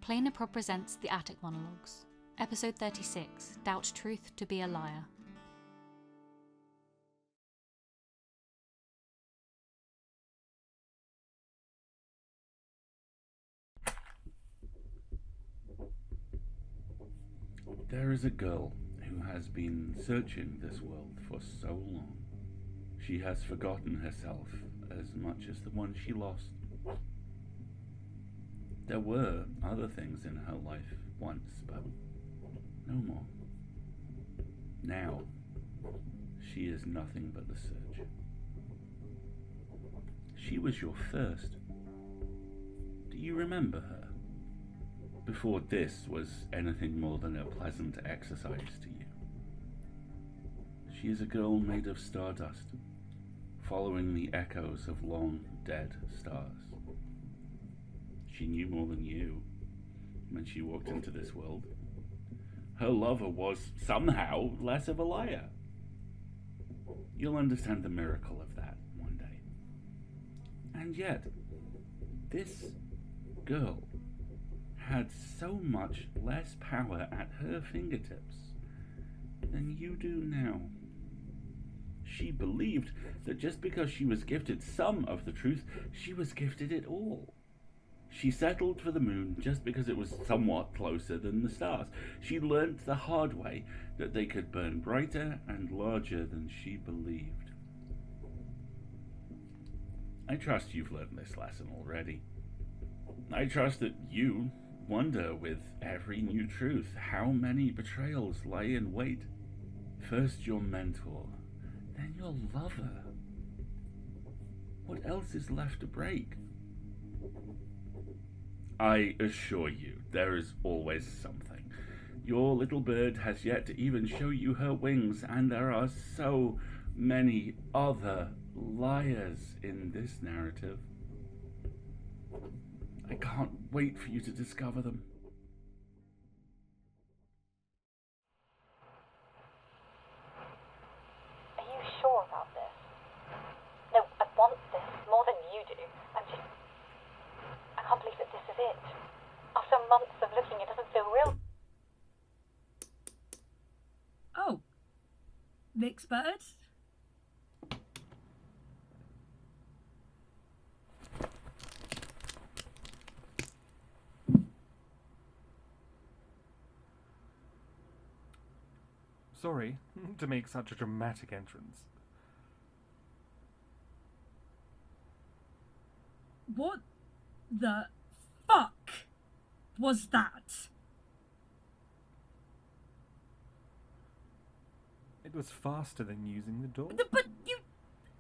Planaprop presents The Attic Monologues, Episode 36, Doubt Truth to be a Liar. There is a girl who has been searching this world for so long. She has forgotten herself as much as the one she lost. There were other things in her life once, but no more. Now, she is nothing but the search. She was your first. Do you remember her? Before this was anything more than a pleasant exercise to you. She is a girl made of stardust, following the echoes of long dead stars. She knew more than you when she walked into this world. Her lover was somehow less of a liar. You'll understand the miracle of that one day. And yet, this girl had so much less power at her fingertips than you do now. She believed that just because she was gifted some of the truth, she was gifted it all. She settled for the moon just because it was somewhat closer than the stars. She learnt the hard way that they could burn brighter and larger than she believed. I trust you've learned this lesson already. I trust that you wonder with every new truth how many betrayals lie in wait. First your mentor, then your lover. What else is left to break? I assure you, there is always something. Your little bird has yet to even show you her wings, and there are so many other liars in this narrative. I can't wait for you to discover them. Are you sure about this? No, I want this more than you do. I can't believe that this is it. After months of looking, it doesn't feel real. Oh. Mixed bird? Sorry to make such a dramatic entrance. What the fuck was that? It was faster than using the door. But you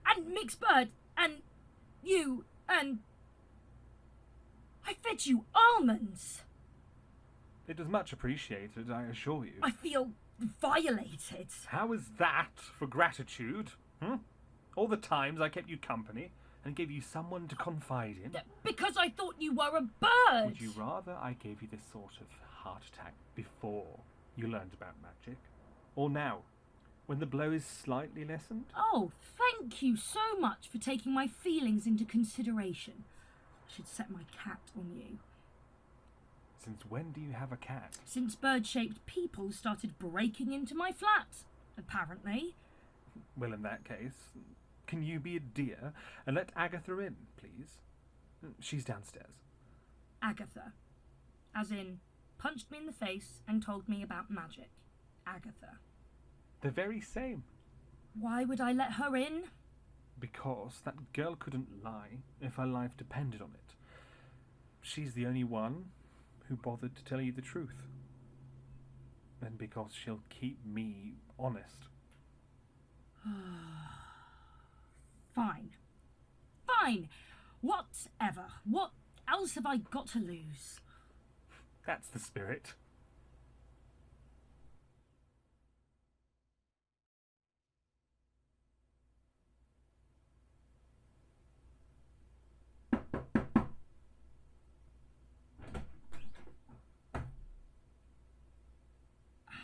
and Mixed Bird and you and I fed you almonds. It was much appreciated, I assure you. I feel violated. How is that for gratitude? All the times I kept you company and gave you someone to confide in. Because I thought you were a bird. Would you rather I gave you this sort of heart attack before you learned about magic? Or now, when the blow is slightly lessened? Oh, thank you so much for taking my feelings into consideration. I should set my cat on you. Since when do you have a cat? Since bird-shaped people started breaking into my flat, apparently. Well, in that case, can you be a dear and let Agatha in, please? She's downstairs. Agatha. As in, punched me in the face and told me about magic. Agatha. The very same. Why would I let her in? Because that girl couldn't lie if her life depended on it. She's the only one who bothered to tell you the truth. And because she'll keep me honest. Fine. Fine. Whatever. What else have I got to lose? That's the spirit.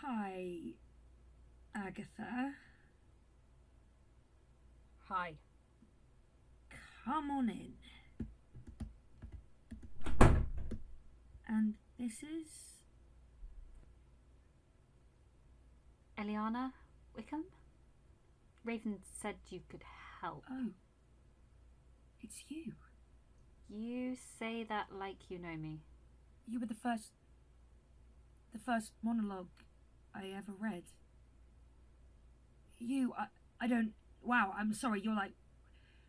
Hi, Agatha. Hi. Come on in. And this is? Elianna, Wickham? Raven said you could help. Oh. It's you. You say that like you know me. You were the first monologue I ever read. I don't... Wow, I'm sorry, you're like...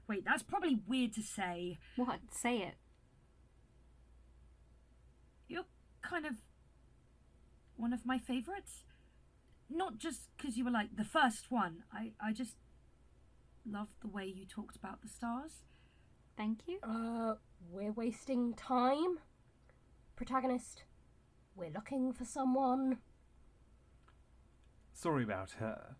Wait, that's probably weird to say. What? Say it. You're kind of one of my favourites. Not just because you were like the first one. I just loved the way you talked about the stars. Thank you. We're wasting time. Protagonist, we're looking for someone. Sorry about her.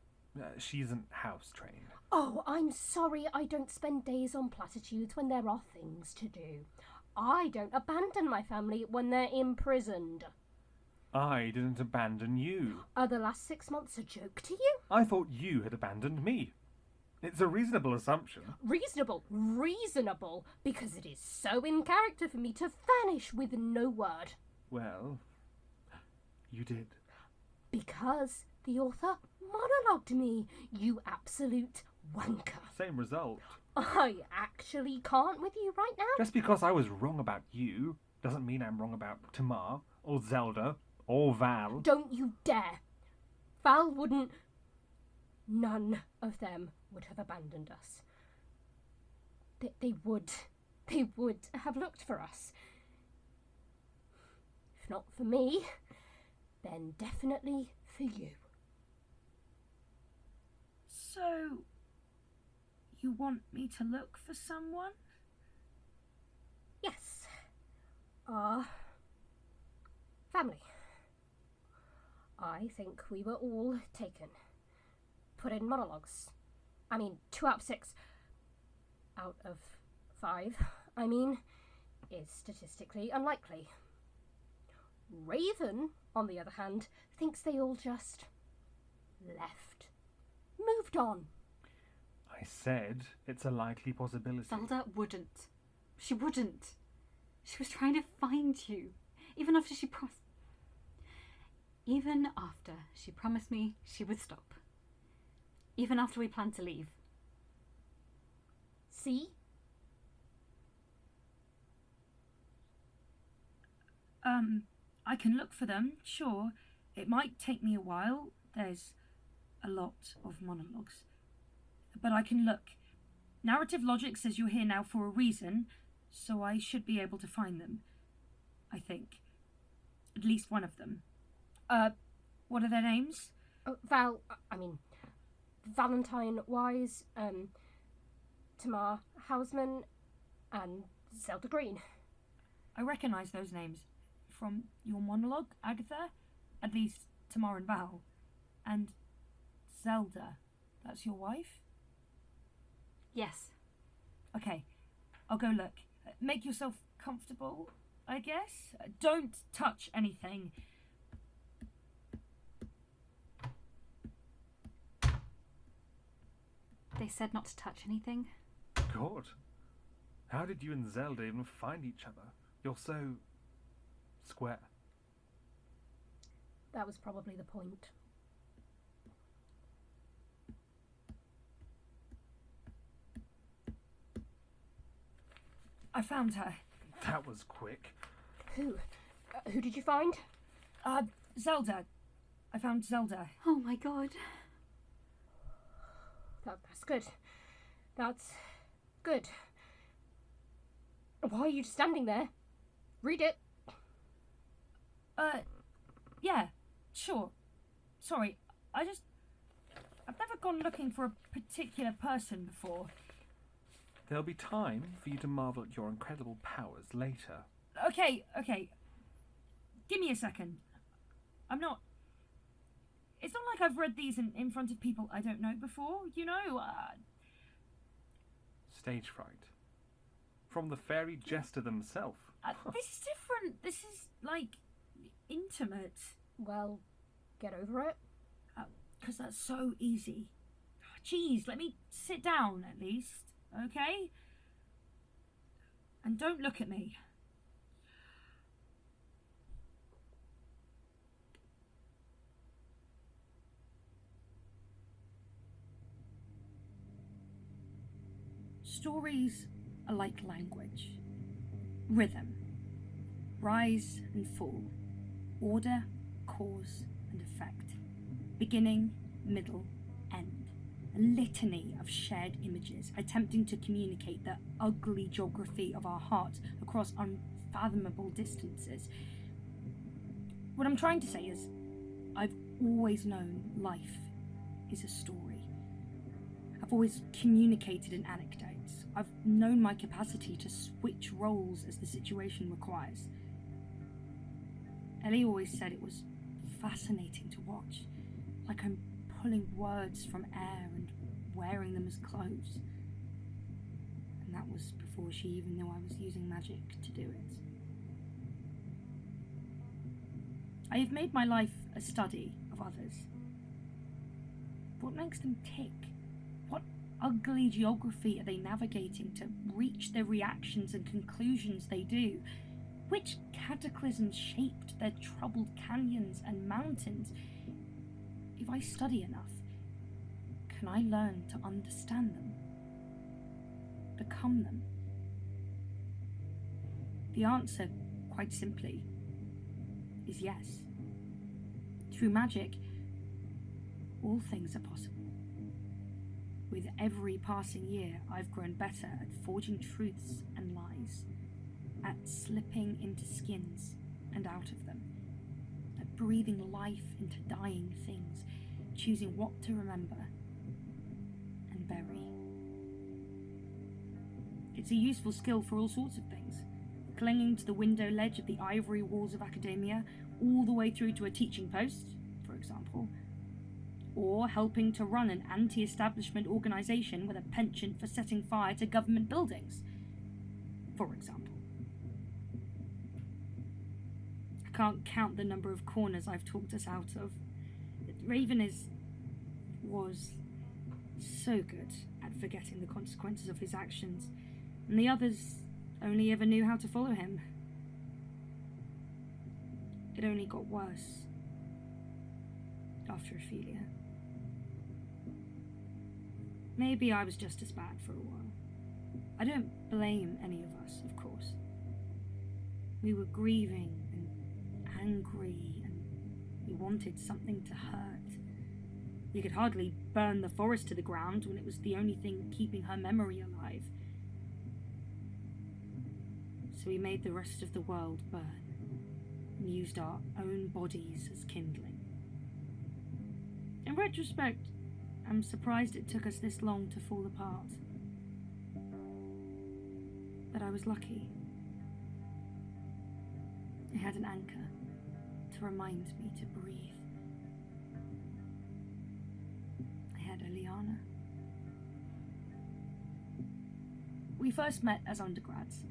She isn't house trained. Oh, I'm sorry I don't spend days on platitudes when there are things to do. I don't abandon my family when they're imprisoned. I didn't abandon you. Are the last 6 months a joke to you? I thought you had abandoned me. It's a reasonable assumption. Reasonable, because it is so in character for me to vanish with no word. Well, you did. Because the author monologued me, you absolute wanker. Same result. I actually can't with you right now. Just because I was wrong about you doesn't mean I'm wrong about Tamar, or Zelda, or Val. Don't you dare. Val wouldn't... None of them would have abandoned us. They would have looked for us. If not for me, then definitely for you. So, you want me to look for someone? Yes. Our family. I think we were all taken. Put in monologues. 2 out of 6. Out of 5, is statistically unlikely. Raven, on the other hand, thinks they all just left. Moved on. I said it's a likely possibility. Zelda wouldn't. She wouldn't. She was trying to find you. Even after she promised me she would stop. Even after we planned to leave. See? I can look for them, sure. It might take me a while. There's a lot of monologues. But I can look. Narrative logic says you're here now for a reason, so I should be able to find them. I think. At least one of them. What are their names? Valentine Wise, Tamar Hausman, and Zelda Green. I recognise those names from your monologue, Agatha. At least Tamar and Val. And Zelda. That's your wife? Yes. Okay, I'll go look. Make yourself comfortable, I guess. Don't touch anything. They said not to touch anything. God. How did you and Zelda even find each other? You're so... square. That was probably the point. I found her. That was quick. Who? Who did you find? Zelda. I found Zelda. Oh my god. That's good. That's good. Why are you just standing there? Read it. Yeah, sure. Sorry, I've never gone looking for a particular person before. There'll be time for you to marvel at your incredible powers later. Okay. Give me a second. It's not like I've read these in front of people I don't know before, you know? Stage fright. From the fairy jester themselves. This is different. This is, intimate. Well, get over it. Because that's so easy. Jeez, let me sit down at least, okay? And don't look at me. Stories are like language. Rhythm. Rise and fall. Order, cause and effect. Beginning, middle, end. A litany of shared images attempting to communicate the ugly geography of our hearts across unfathomable distances. What I'm trying to say is, I've always known life is a story. I've always communicated in anecdotes. I've known my capacity to switch roles as the situation requires. Ellie always said it was fascinating to watch, like I'm pulling words from air and wearing them as clothes. And that was before she even knew I was using magic to do it. I have made my life a study of others. What makes them tick? What ugly geography are they navigating to reach the reactions and conclusions they do? Which cataclysms shaped their troubled canyons and mountains? If I study enough, can I learn to understand them? Become them? The answer, quite simply, is yes. Through magic, all things are possible. With every passing year, I've grown better at forging truths and lies, at slipping into skins and out of them, at breathing life into dying things, choosing what to remember and bury. It's a useful skill for all sorts of things, clinging to the window ledge of the ivory walls of academia, all the way through to a teaching post, for example, or helping to run an anti-establishment organisation with a penchant for setting fire to government buildings, for example. I can't count the number of corners I've talked us out of. Raven was so good at forgetting the consequences of his actions, and the others only ever knew how to follow him. It only got worse after Ophelia. Maybe I was just as bad for a while. I don't blame any of us, of course. We were grieving and angry, and we wanted something to hurt. You could hardly burn the forest to the ground when it was the only thing keeping her memory alive. So we made the rest of the world burn, and used our own bodies as kindling. In retrospect, I'm surprised it took us this long to fall apart. But I was lucky. I had an anchor to remind me to breathe. I had Elianna. We first met as undergrads.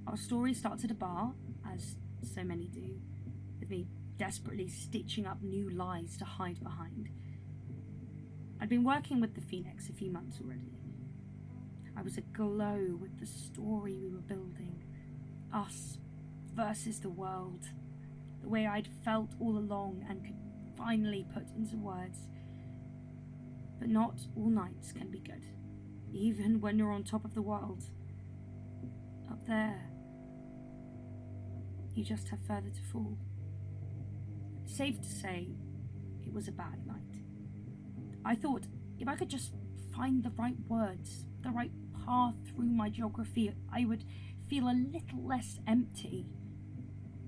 Our story starts at a bar, as so many do, with me desperately stitching up new lies to hide behind. I'd been working with the Phoenix a few months already. I was aglow with the story we were building. Us versus the world. The way I'd felt all along and could finally put into words. But not all nights can be good, even when you're on top of the world. Up there, you just have further to fall. Safe to say, it was a bad night. I thought if I could just find the right words, the right path through my geography, I would feel a little less empty.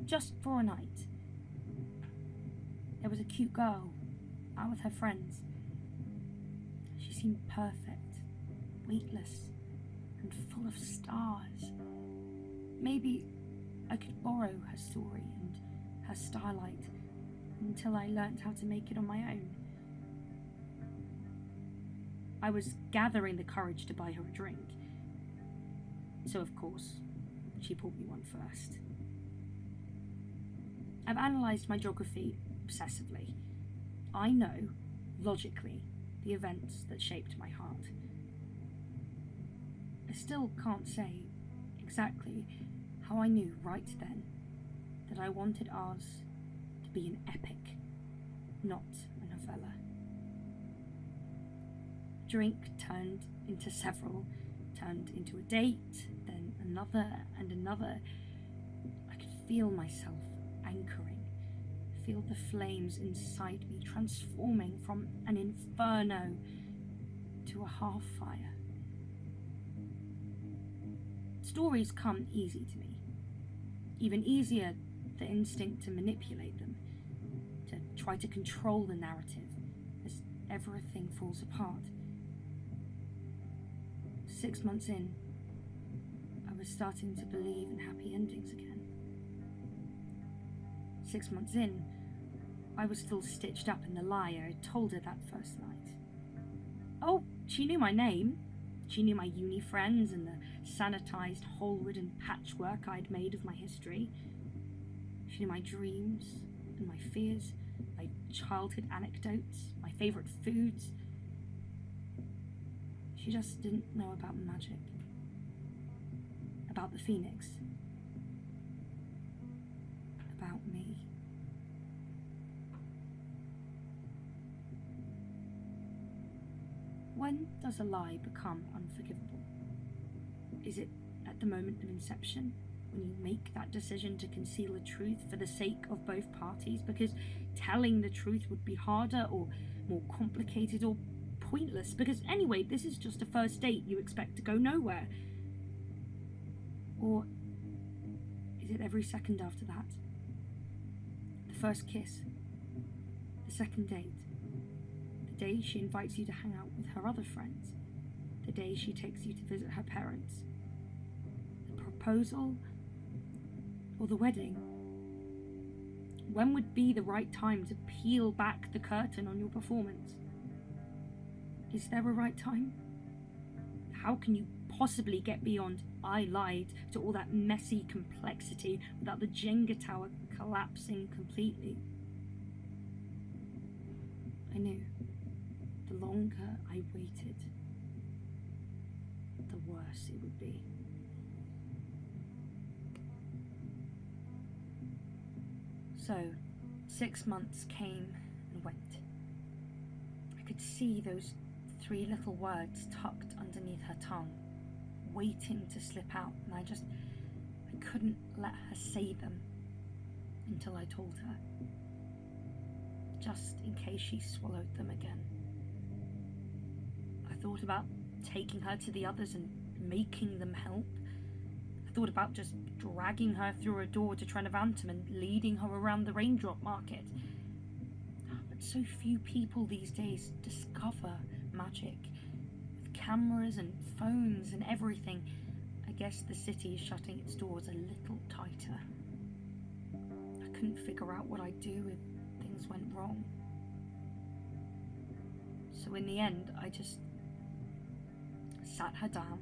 Just for a night. There was a cute girl, out with her friends. She seemed perfect, weightless, and full of stars. Maybe I could borrow her story and her starlight until I learnt how to make it on my own. I was gathering the courage to buy her a drink. So of course, she bought me one first. I've analysed my geography obsessively. I know, logically, the events that shaped my heart. I still can't say exactly how I knew right then that I wanted ours to be an epic, not a novella. drink turned into several, turned into a date, then another and another. I could feel myself anchoring, feel the flames inside me transforming from an inferno to a half fire. Stories come easy to me. Even easier, the instinct to manipulate them, to try to control the narrative as everything falls apart. 6 months in, I was starting to believe in happy endings again. 6 months in, I was still stitched up in the lie I had told her that first night. Oh, she knew my name. She knew my uni friends and the sanitised whole-wooden patchwork I'd made of my history. She knew my dreams and my fears, my childhood anecdotes, my favourite foods. She just didn't know about magic, about the phoenix, about me. When does a lie become unforgivable? Is it at the moment of inception, when you make that decision to conceal a truth for the sake of both parties, because telling the truth would be harder or more complicated or pointless, because anyway, this is just a first date you expect to go nowhere? Or is it every second after that? The first kiss, the second date, the day she invites you to hang out with her other friends, the day she takes you to visit her parents, the proposal, or the wedding? When would be the right time to peel back the curtain on your performance? Is there a right time? How can you possibly get beyond "I lied" to all that messy complexity without the Jenga tower collapsing completely? I knew the longer I waited, the worse it would be. So, 6 months came and went. I could see those 3 little words tucked underneath her tongue, waiting to slip out, and I couldn't let her say them until I told her, just in case she swallowed them again. I thought about taking her to the others and making them help. I thought about just dragging her through a door to Trenevantum and leading her around the raindrop market. But so few people these days discover magic. With cameras and phones and everything, I guess the city is shutting its doors a little tighter. I couldn't figure out what I'd do if things went wrong. So in the end, I just sat her down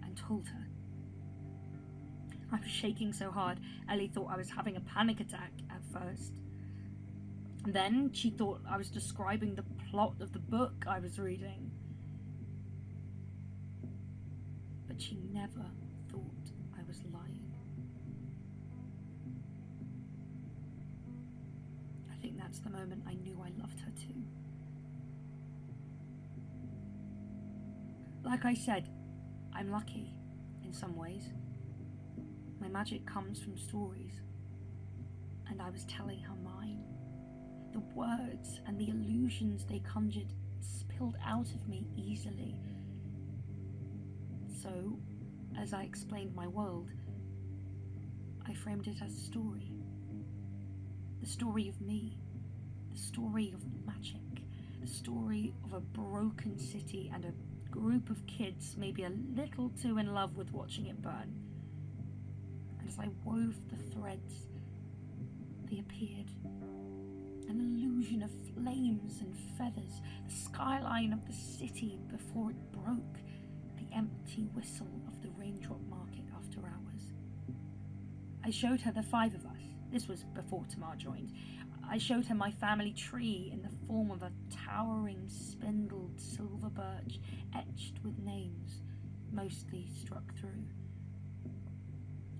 and told her. I was shaking so hard, Ellie thought I was having a panic attack at first. And then she thought I was describing the plot of the book I was reading. But she never thought I was lying. I think that's the moment I knew I loved her too. Like I said, I'm lucky in some ways. My magic comes from stories, and I was telling her mine. The words and the illusions they conjured spilled out of me easily. So, as I explained my world, I framed it as a story. The story of me, the story of magic, the story of a broken city and a group of kids maybe a little too in love with watching it burn. And as I wove the threads, they appeared. An illusion of flames and feathers, the skyline of the city before it broke, the empty whistle of the raindrop market after hours. I showed her the 5 of us. This was before Tamar joined. I showed her my family tree in the form of a towering, spindled silver birch etched with names, mostly struck through.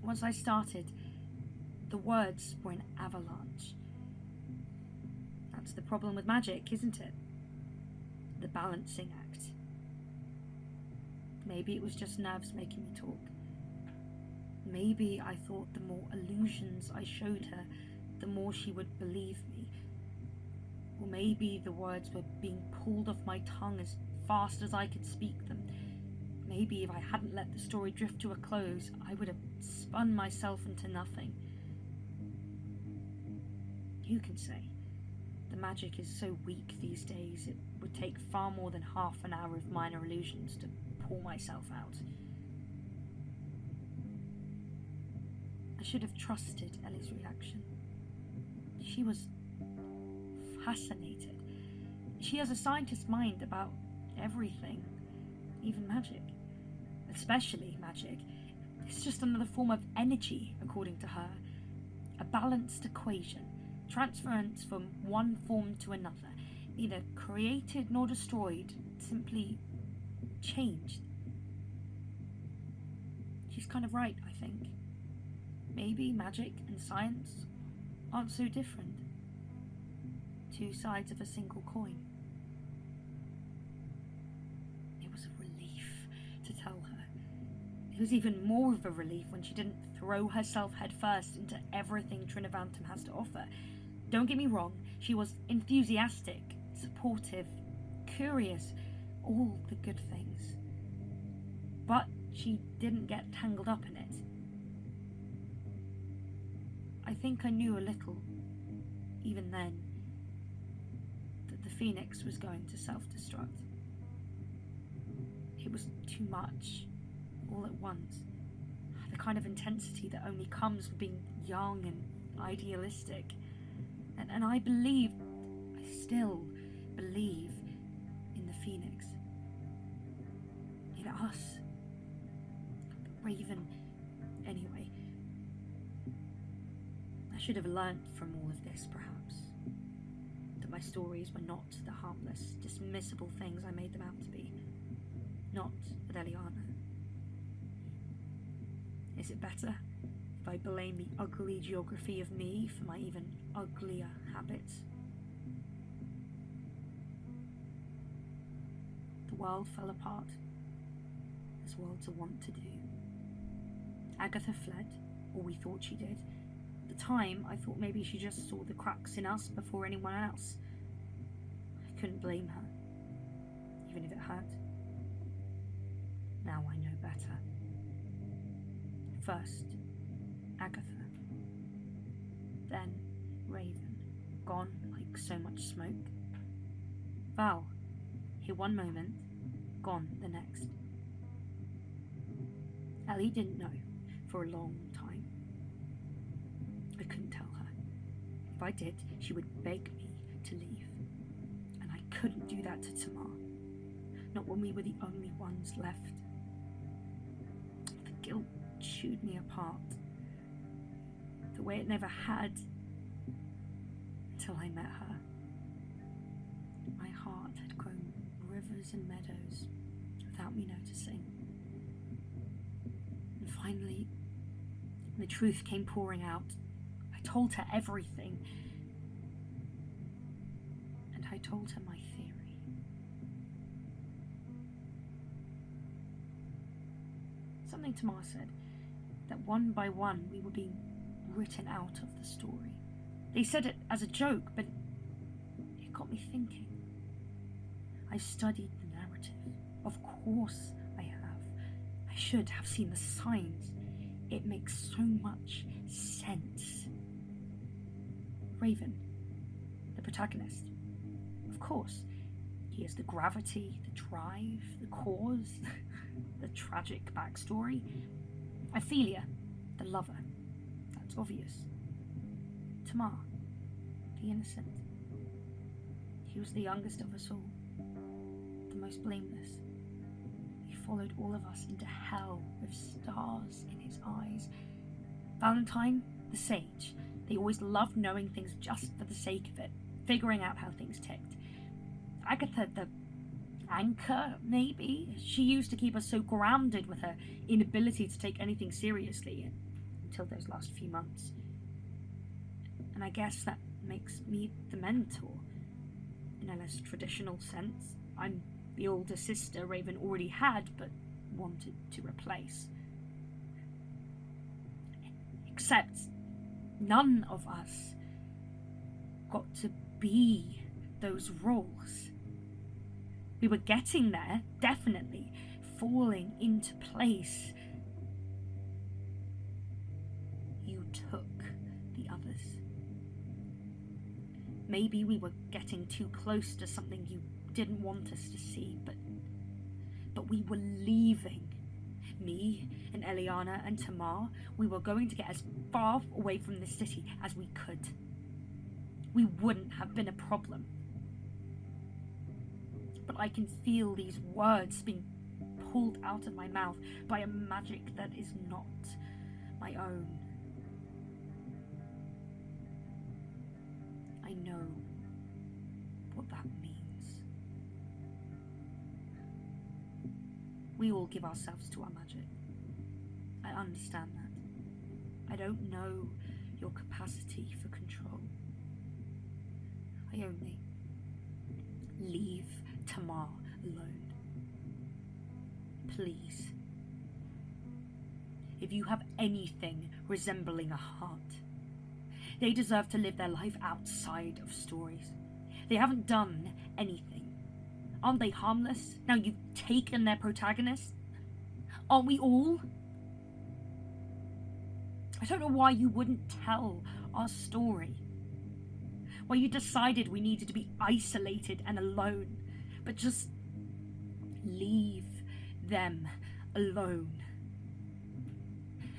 Once I started, the words were an avalanche. That's the problem with magic, isn't it? the balancing act. Maybe it was just nerves making me talk. Maybe I thought the more illusions I showed her, the more she would believe me. Or maybe the words were being pulled off my tongue as fast as I could speak them. Maybe if I hadn't let the story drift to a close, I would have spun myself into nothing. You can say. The magic is so weak these days, it would take far more than half an hour of minor illusions to pull myself out. I should have trusted Ellie's reaction. She was fascinated. She has a scientist's mind about everything, even magic. Especially magic. It's just another form of energy, according to her. A balanced equation. Transference from one form to another, neither created nor destroyed, simply changed. She's kind of right, I think. Maybe magic and science aren't so different. Two sides of a single coin. It was a relief to tell her. It was even more of a relief when she didn't throw herself headfirst into everything Trinovantum has to offer. Don't get me wrong, she was enthusiastic, supportive, curious, all the good things. But she didn't get tangled up in it. I think I knew a little, even then, that the Phoenix was going to self-destruct. It was too much, all at once. The kind of intensity that only comes from being young and idealistic. And I believed, I still believe, in the Phoenix. In us. The Raven, anyway. I should have learnt from all of this, perhaps. That my stories were not the harmless, dismissible things I made them out to be. Not with Elianna. Is it better if I blame the ugly geography of me for my even uglier habits? The world fell apart, as worlds are wont to do. Agatha fled, or we thought she did. At the time, I thought maybe she just saw the cracks in us before anyone else. I couldn't blame her, even if it hurt. Now I know better. First, Agatha. Then, Raven, gone like so much smoke. Val, here one moment, gone the next. Ellie didn't know for a long time. I couldn't tell her. If I did, she would beg me to leave. And I couldn't do that to Tamar. Not when we were the only ones left. The guilt chewed me apart. The way it never had until I met her. My heart had grown rivers and meadows without me noticing. And finally, the truth came pouring out. I told her everything. And I told her my theory. Something Tamar said, that one by one we were being written out of the story. They said it as a joke, but it got me thinking. I've studied the narrative. Of course I have. I should have seen the signs. It makes so much sense. Raven, the protagonist. Of course, he has the gravity, the drive, the cause, the tragic backstory. Ophelia, the lover. That's obvious. Tamar, the innocent. He was the youngest of us all, the most blameless. He followed all of us into hell with stars in his eyes. Valentine, the sage. They always loved knowing things just for the sake of it, figuring out how things ticked. Agatha, the anchor, maybe? She used to keep us so grounded with her inability to take anything seriously until those last few months. And I guess that makes me the mentor, in a less traditional sense. I'm the older sister Raven already had, but wanted to replace. Except none of us got to be those roles. We were getting there, definitely, falling into place. You took the others. Maybe we were getting too close to something you didn't want us to see, but we were leaving. Me and Elianna and Tamar, we were going to get as far away from the city as we could. We wouldn't have been a problem. But I can feel these words being pulled out of my mouth by a magic that is not my own. I know what that means. We all give ourselves to our magic. I understand that. I don't know your capacity for control. I only leave Tamar alone. Please. If you have anything resembling a heart, they deserve to live their life outside of stories. They haven't done anything. Aren't they harmless? Now you've taken their protagonist? Aren't we all? I don't know why you wouldn't tell our story. Why you decided we needed to be isolated and alone. But just leave them alone.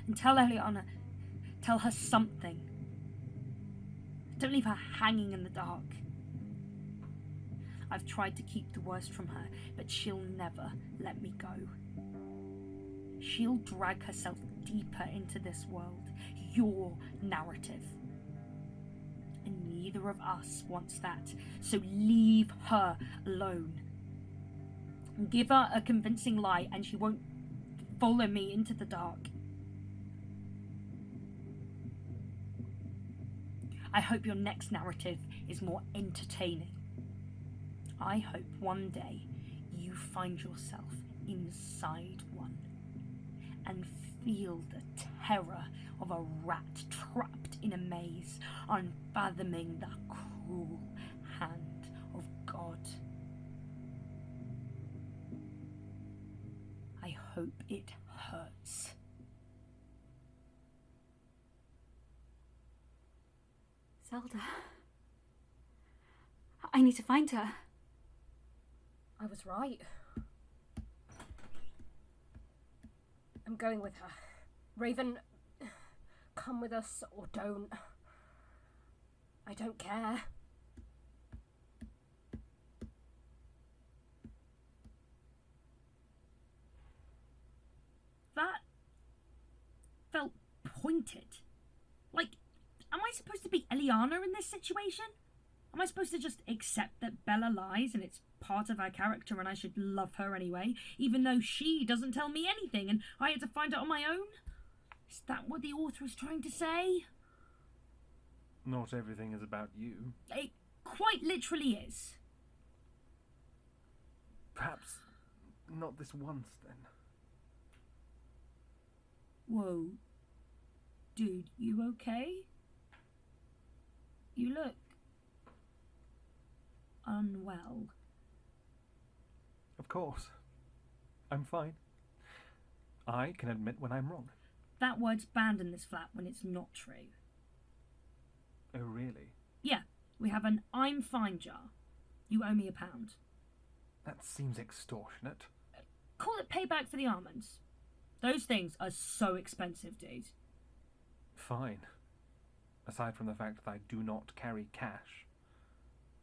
And tell Elianna, tell her something. Don't leave her hanging in the dark. I've tried to keep the worst from her, but she'll never let me go. She'll drag herself deeper into this world, your narrative. And neither of us wants that, so leave her alone. Give her a convincing lie and she won't follow me into the dark. I hope your next narrative is more entertaining. I hope one day you find yourself inside one and feel the terror of a rat trapped in a maze, unfathoming the cruel hand of God. I hope it hurts. Zelda. I need to find her. I was right. I'm going with her. Raven, come with us or don't. I don't care. That felt pointed. Like, am I supposed to be Elianna in this situation? Am I supposed to just accept that Bella lies and it's part of her character and I should love her anyway, even though she doesn't tell me anything and I had to find out on my own? Is that what the author is trying to say? Not everything is about you. It quite literally is. Perhaps not this once, then. Whoa. Dude, you okay? You look unwell. Of course. I'm fine. I can admit when I'm wrong. That word's banned in this flat when it's not true. Oh, really? Yeah, we have an I'm fine jar. You owe me £1. That seems extortionate. Call it payback for the almonds. Those things are so expensive, dude. Fine. Aside from the fact that I do not carry cash.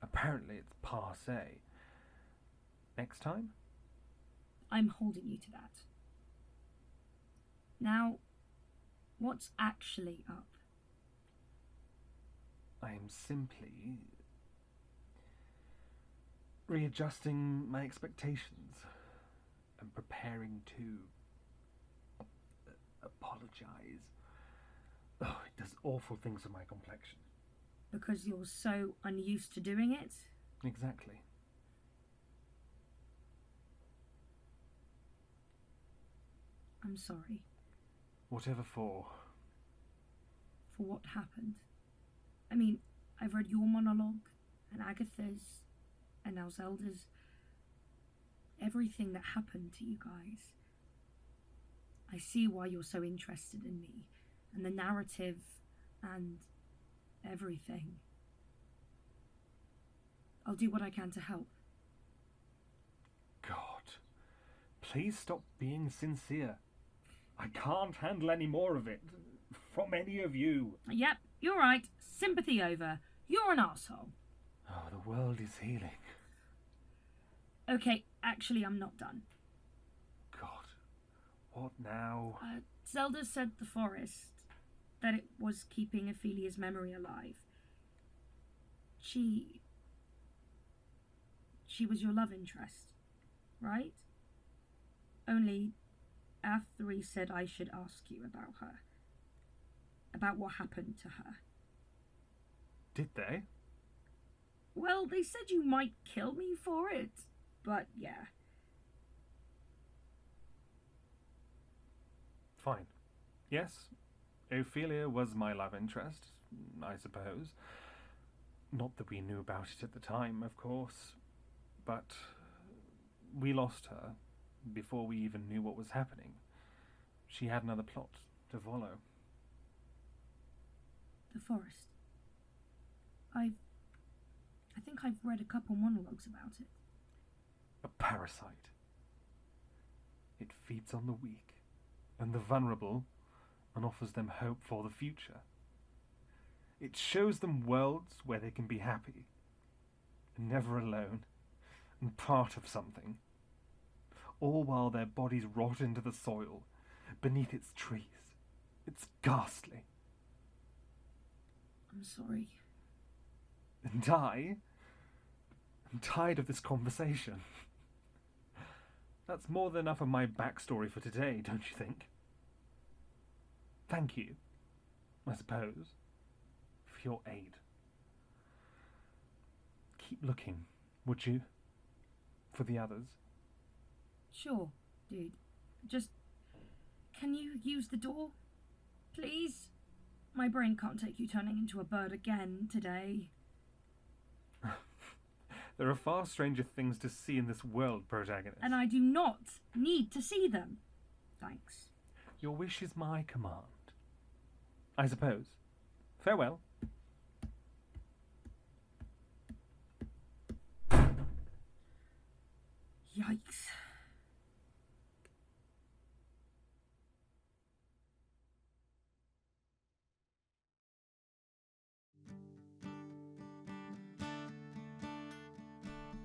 Apparently it's passé. Next time? I'm holding you to that. Now, what's actually up? I am simply readjusting my expectations and preparing to apologize. Oh, it does awful things to my complexion. Because you're so unused to doing it? Exactly. I'm sorry. Whatever for. For what happened. I mean, I've read your monologue, and Agatha's, and Zelda's. Everything that happened to you guys. I see why you're so interested in me, and the narrative, and everything. I'll do what I can to help. God, please stop being sincere. I can't handle any more of it. From any of you. Yep, you're right. Sympathy over. You're an arsehole. Oh, the world is healing. Okay, actually, I'm not done. God, what now? Zelda said the forest, that it was keeping Ophelia's memory alive. She was your love interest, right? Only our three said I should ask you about her. About what happened to her. Did they? Well, they said you might kill me for it, but yeah. Fine. Yes, Ophelia was my love interest, I suppose. Not that we knew about it at the time, of course, but we lost her before we even knew what was happening. She had another plot to follow. The forest. I think I've read a couple monologues about it. A parasite. It feeds on the weak and the vulnerable and offers them hope for the future. It shows them worlds where they can be happy and never alone and part of something, all while their bodies rot into the soil beneath its trees. It's ghastly. I'm sorry. And I'm tired of this conversation. That's more than enough of my backstory for today, don't you think? Thank you, I suppose, for your aid. Keep looking, would you? For the others? Sure, dude. Just, can you use the door? Please? My brain can't take you turning into a bird again today. There are far stranger things to see in this world, protagonist. And I do not need to see them. Thanks. Your wish is my command, I suppose. Farewell. Yikes.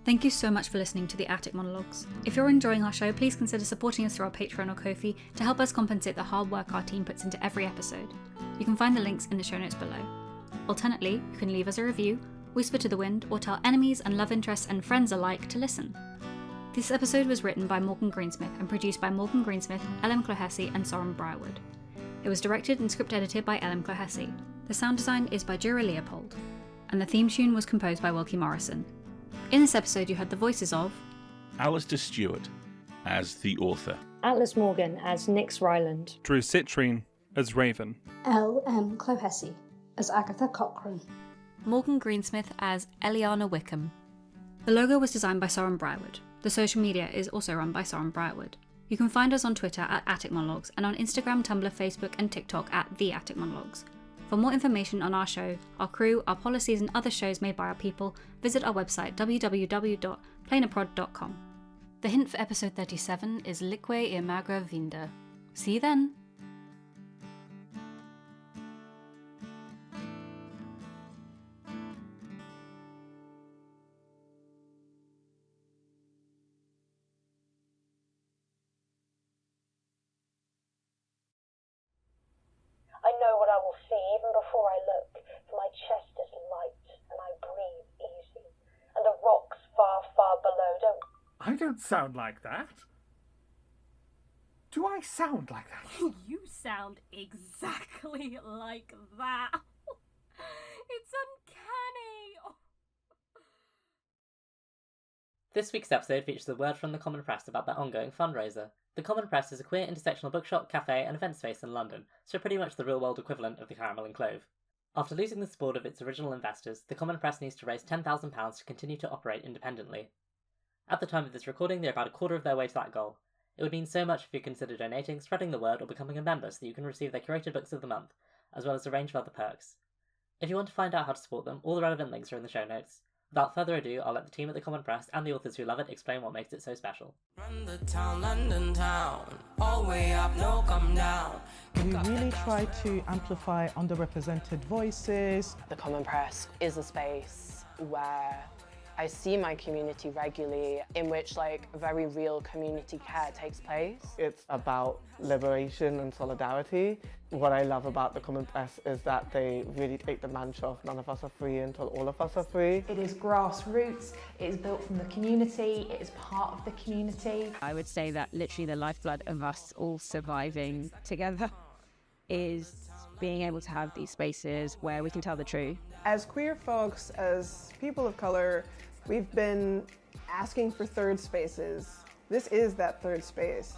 Thank you so much for listening to the Attic Monologues. If you're enjoying our show, please consider supporting us through our Patreon or Ko-fi to help us compensate the hard work our team puts into every episode. You can find the links in the show notes below. Alternately, you can leave us a review, whisper to the wind, or tell enemies and love interests and friends alike to listen. This episode was written by Morgan Greensmith and produced by Morgan Greensmith, Clohessy, and Sorren Briarwood. It was directed and script edited by Clohessy. The sound design is by Leopold, and the theme tune was composed by Wilkie Morrison. In this episode, you heard the voices of Alasdair Stuart as the author, Atlas Morgan as Nyx Ryland, Drew Citrine as Raven, L.M. Clohessy as Agatha Cochran, Morgan Greensmith as Elianna Wickham. The logo was designed by Sorren Briarwood. The social media is also run by Sorren Briarwood. You can find us on Twitter at Attic Monologues and on Instagram, Tumblr, Facebook, and TikTok at The Attic Monologues. For more information on our show, our crew, our policies, and other shows made by our people, visit our website www.plainaprod.com. The hint for episode 37 is Lique imagra vinda. See you then! I know what I will see even before I look, for my chest is light and I breathe easy, and the rocks far, far below don't... I don't sound like that. Do I sound like that? You sound exactly like that. It's uncanny. This week's episode features a word from the Common Press about their ongoing fundraiser. The Common Press is a queer intersectional bookshop, cafe and event space in London, so pretty much the real-world equivalent of the Caramel and Clove. After losing the support of its original investors, the Common Press needs to raise £10,000 to continue to operate independently. At the time of this recording, they're about a quarter of their way to that goal. It would mean so much if you consider donating, spreading the word, or becoming a member so that you can receive their curated books of the month, as well as a range of other perks. If you want to find out how to support them, all the relevant links are in the show notes. Without further ado, I'll let the team at the Common Press and the authors who love it explain what makes it so special. Run the town, London town, all way up, no come down. We really try to amplify underrepresented voices. The Common Press is a space where I see my community regularly, in which very real community care takes place. It's about liberation and solidarity. What I love about the Common Press is that they really take the mantra of none of us are free until all of us are free. It is grassroots, it is built from the community, it is part of the community. I would say that literally the lifeblood of us all surviving together is being able to have these spaces where we can tell the truth. As queer folks, as people of color, we've been asking for third spaces. This is that third space.